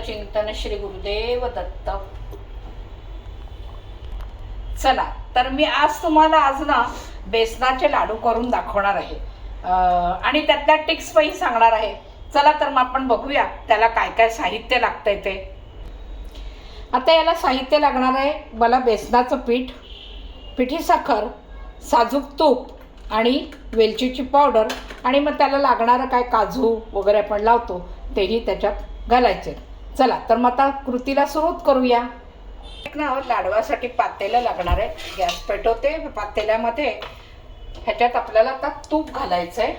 चिंतन श्री गुरुदेव दत्त. चला तर मी आज तुम्हाला ना बेसनाचे लाडू करून दाखवणार आहे आणि त्यातल्या टिप्स पण सांगणार आहे. चला तर मग आपण बघूया त्याला काय काय साहित्य लागतंय ते. आता याला साहित्य लागणार आहे मला बेसनाचं पीठ, पिठी साखर, साजूक तूप आणि वेलचीची पावडर आणि मग त्याला लागणारं काय काजू वगैरे आपण लावतो तेही त्याच्यात घालायचे. चला तर मग आता कृतीला सुरुवात करूया. एक ना लाडवासाठी पातेलं लागणार आहे. गॅस पेटवते. पातेल्यामध्ये ह्याच्यात आपल्याला आता तूप घालायचं आहे.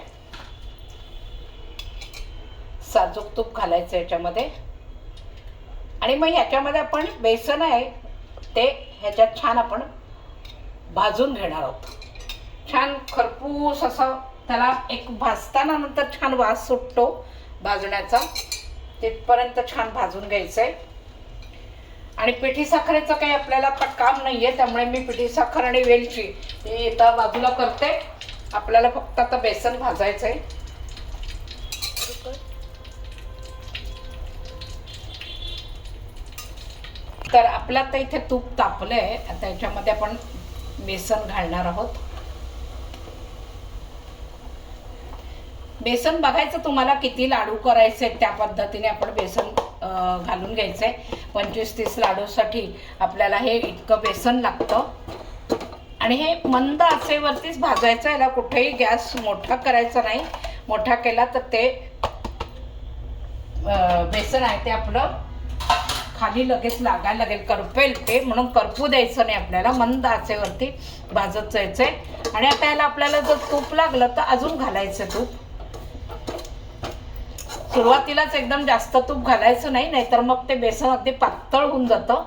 साजूक तूप घालायचं याच्यामध्ये आणि मग ह्याच्यामध्ये आपण बेसन आहे ते ह्याच्यात छान आपण भाजून घेणार आहोत. छान खरपूस असं त्याला एक भाजताना नंतर छान वास सुटतो भाजण्याचा, तिथपर्यंत छान भाजून घ्यायचं आहे. आणि पिठी साखरेचं काही आपल्याला आता काम नाही आहे, त्यामुळे मी पिठी साखर आणि वेलची ही आता बाजूला करते. आपल्याला फक्त आता बेसन भाजायचं आहे. तर आपलं आता इथे तूप तापलं आहे. आता याच्यामध्ये आपण बेसन घालणार आहोत. बेसन बघायचं तुम्हाला किती लाडू करायचे त्या पद्धतीने आपण बेसन घालून घ्यायचं आहे. 25-30 लाडूसाठी आपल्याला हे इतकं बेसन लागतं आणि हे मंद आचेवरतीच भाजायचं. याला कुठेही गॅस मोठा करायचा नाही. मोठा केला तर ते बेसन आहे ते आपलं खाली लगेच लागायला लागेल, करपेल ते, म्हणून करपू द्यायचं नाही आपल्याला. मंद आचेवरती भाजत जायचं आहे. आणि आता याला आपल्याला जर तूप लागलं तर अजून घालायचं तूप. सुरुवातीलाच एकदम जास्त तूप घालायचं नाही, नाहीतर मग ते बेसन अगदी पातळ होऊन जातं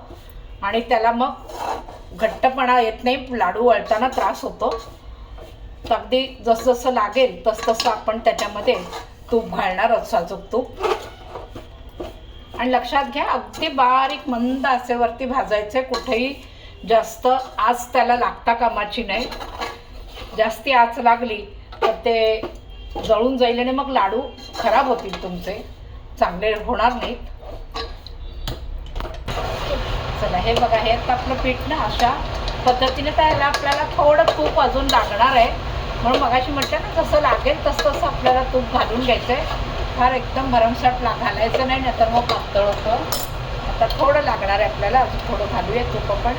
आणि त्याला मग घट्टपणा येत नाही, लाडू वळताना त्रास होतो. तर अगदी जसं जसं लागेल तसं आपण त्याच्यामध्ये तूप घालणार आहोत, साजूक तूप. आणि लक्षात घ्या अगदी बारीक मंद आचेवरती भाजायचे. कुठेही जास्त आच त्याला लागता कामाची नाही. जास्ती आच लागली तर ते जळून जाईल आणि मग लाडू खराब होतील तुमचे, चांगले होणार नाहीत. चला हे बघा, हे आता आपलं पीठ ना अशा पद्धतीने त्याला आपल्याला थोडं तूप अजून लागणार आहे. म्हणून मगाशी म्हटलं ना जसं लागेल तसं आपल्याला तूप घालून घ्यायचं आहे. फार एकदम भरमसाठ घालायचं नाही, नाहीतर मग पातळ होतं. आता थोडं लागणार आहे आपल्याला, अजून थोडं घालूया तूप आपण.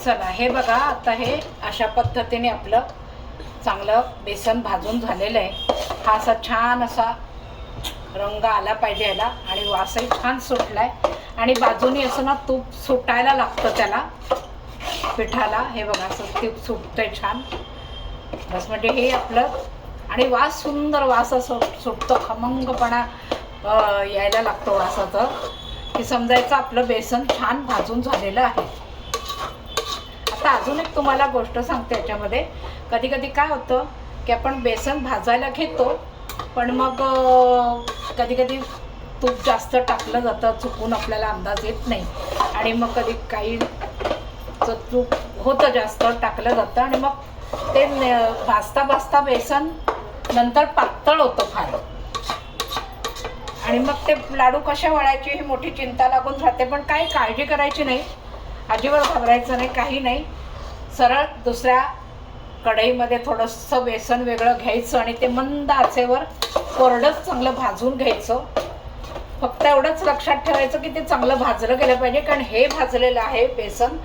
चला हे बघा, आता हे अशा पद्धतीने आपलं चांगलं बेसन भाजून झालेलं आहे. हा असा छान असा रंग आला पाहिजे याला आणि वासही छान सुटलाय. आणि बाजूनी असं ना तूप सुटायला लागतं त्याला पिठाला. हे बघा असं तूप सुटतंय छान. बस म्हणजे हे आपलं, आणि वास सुंदर वास असं सुटतो, खमंगपणा यायला लागतो वासाचं, की समजायचं आपलं बेसन छान भाजून झालेलं आहे. आता अजून एक तुम्हाला गोष्ट सांगते. याच्यामध्ये कधी कधी काय होतं की आपण बेसन भाजायला घेतो पण मग कधी कधी तूप जास्त टाकलं जातं, चुकून आपल्याला अंदाज येत नाही. आणि मग कधी काही तूप होतं जास्त टाकलं जातं आणि मग ते भाजता भाजता बेसन नंतर पातळ होतं फार. आणि मग ते लाडू कशा वळायची ही मोठी चिंता लागून राहते. पण काही काळजी करायची नाही, अजिबात घाबरायचं नाही, काही नाही. सरळ दुसऱ्या कढईमध्ये थोडंसं बेसन वेगळं घ्यायचं आणि ते मंद आचेवर कोरडंच चांगलं भाजून घ्यायचं. फक्त एवढंच लक्षात ठेवायचं की ते चांगलं भाजलं गेलं पाहिजे, कारण हे भाजलेलं आहे बेसन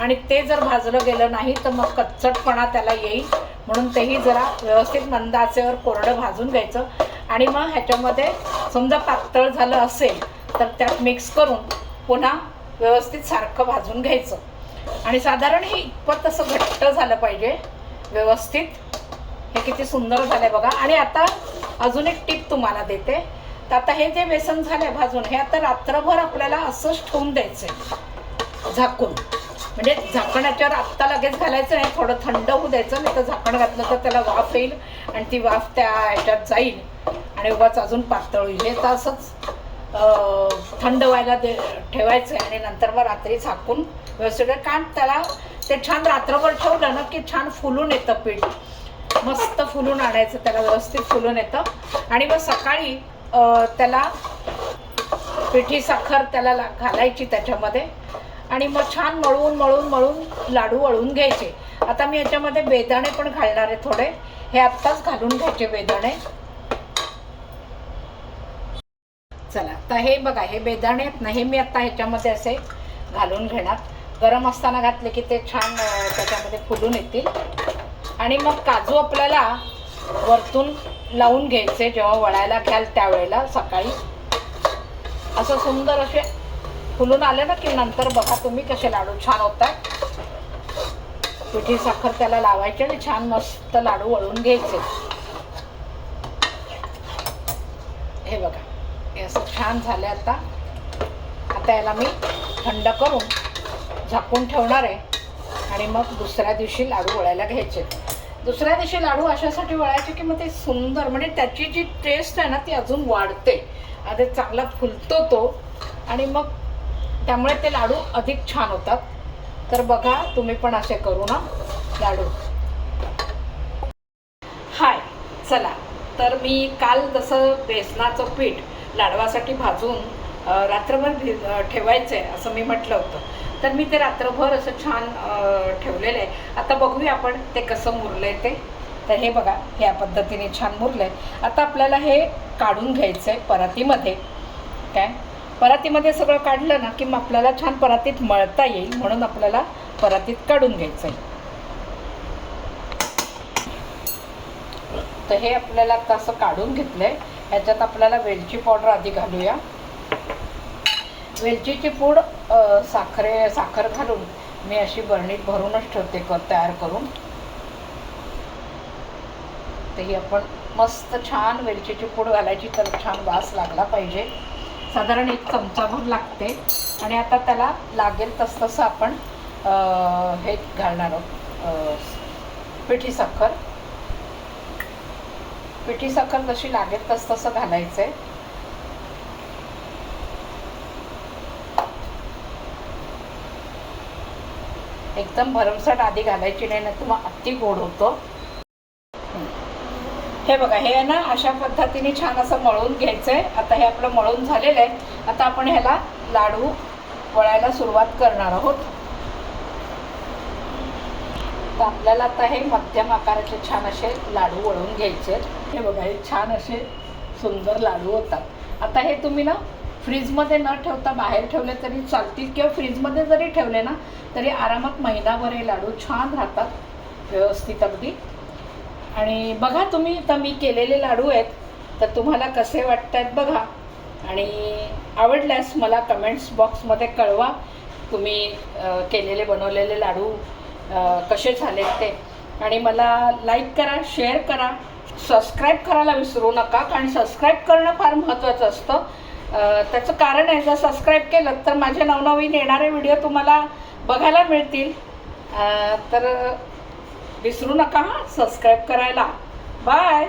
आणि ते जर भाजलं गेलं नाही तर मग कच्चटपणा त्याला येईल. म्हणून तेही जरा व्यवस्थित मंद आचेवर कोरडं भाजून घ्यायचं. आणि मग ह्याच्यामध्ये समजा पातळ झालं असेल तर त्यात मिक्स करून पुन्हा व्यवस्थित सारखं भाजून घ्यायचं. आणि साधारण हे इतपत असं घट्ट झालं पाहिजे व्यवस्थित. हे किती सुंदर झालंय बघा. आणि आता अजून एक टिप तुम्हाला देते. तर आता हे जे बेसन झालंय भाजून, हे आता रात्रभर आपल्याला असंच ठेवून द्यायचंय झाकून. म्हणजे झाकणाच्यावर आत्ता लगेच घालायचं नाही, थोडं थंड होऊ द्यायचं. नाही तर झाकण घातलं तर त्याला वाफ येईल आणि ती वाफ त्या ह्याच्यात जाईल आणि उगाच अजून पातळ होईल. हे तर असंच थंड व्हायला ठेवायचं आहे आणि नंतर मग रात्री झाकून व्यवस्थित, कारण त्याला ते छान रात्रभर ठेवलं ना की छान फुलून येतं पीठ, मस्त फुलून आणायचं त्याला, व्यवस्थित फुलून येतं. आणि मग सकाळी त्याला पिठी साखर त्याला घालायची त्याच्यामध्ये आणि मग छान मळून मळून मळून लाडू वळून घ्यायचे. आता मी याच्यामध्ये बेदाणे पण घालणार आहे थोडे, हे आत्ताच घालून घ्यायचे बेदाणे. चला तर हे बघा, हे बेदाणे आहेत ना, हे मी आता ह्याच्यामध्ये असे घालून घेणार. गरम असताना घातले की ते छान त्याच्यामध्ये फुलून येतील. आणि मग काजू आपल्याला वरतून लावून घ्यायचे जेव्हा वळायला घ्याल त्यावेळेला सकाळी. असं सुंदर असे फुलून आले ना की नंतर बघा तुम्ही कसे लाडू छान होतात. पिठी साखर त्याला लावायचे आणि छान मस्त लाडू वळून घ्यायचे. हे बघा, हे असं छान झाले. आता याला मी थंड करून झाकून ठेवणार आहे आणि मग दुसऱ्या दिवशी लाडू वळायला घ्यायचे. दुसऱ्या दिवशी लाडू अशासाठी वळायचे की मग ते सुंदर, म्हणजे त्याची जी टेस्ट आहे ना ती अजून वाढते, आता चांगला फुलतो तो आणि मग त्यामुळे ते लाडू अधिक छान होतात. तर बघा तुम्ही पण असे करू ना लाडू. हाय, चला तर मी काल जसं बेसनाचं पीठ लाडवासाठी भाजून रात्रभर ठेवायचं आहे असं मी म्हटलं होतं, तर मी ते रात्रभर असं छान ठेवलेलं आहे. आता बघूया आपण ते कसं मुरलं आहे ते. तर हे बघा, ह्या पद्धतीने छान मुरलं आहे. आता आपल्याला हे काढून घ्यायचं आहे परातीमध्ये. काय, परातीमध्ये सगळं काढलं ना की मग आपल्याला छान परातीत मळता येईल, म्हणून आपल्याला परातीत काढून घ्यायचं आहे. तर हे आपल्याला आता असं काढून घेतलं आहे. ह्याच्यात आपल्याला वेलची पावडर आधी घालूया. वेलचीची पूड साखर घालून मी अशी बरणीत भरूनच ठेवते तयार करून. तर ही आपण मस्त छान वेलचीची पूड घालायची, तर छान वास लागला पाहिजे. साधारण 1 चमचाभर लागते. आणि आता त्याला लागेल तसं आपण हे घालणार आहोत, पिठी साखर. पिठी साखर जशी लागेल तसं घालायचं आहे. एकदम भरमसाठ आधी घालायची नाही, तर मग अति गोड होतो. हे बघा, हे ना अशा पद्धतीने छान असं मळून घ्यायचं आहे. आता हे आपलं मळून झालेलं आहे. आता आपण ह्याला लाडू वळायला सुरुवात करणार आहोत. तर आपल्याला आता हे मध्यम आकाराचे छान असे लाडू वळून घ्यायचे आहेत. हे बघा, हे छान असे सुंदर लाडू होतात. आता हे तुम्ही ना फ्रीजमध्ये न ठेवता बाहेर ठेवले तरी चालतील, किंवा फ्रीजमध्ये जरी ठेवले ना तरी आरामात महिनाभर हे लाडू छान राहतात व्यवस्थित अगदी. आणि बघा तुम्ही, तर मी केलेले लाडू आहेत, तर तुम्हाला कसे वाटत आहेत बघा. आणि आवडल्यास मला कमेंट्स बॉक्समध्ये कळवा तुम्ही केलेले बनवलेले लाडू कसे झालेत ते. आणि मला लाईक करा, शेअर करा, सबस्क्राईब करायला विसरू नका, कारण सबस्क्राईब करणं फार महत्त्वाचं असतं. त्याचं कारण आहे, जर सबस्क्राईब केलं तर माझे नवनवीन येणारे व्हिडिओ तुम्हाला बघायला मिळतील. तर विसरू नका सबस्क्राईब करायला. बाय.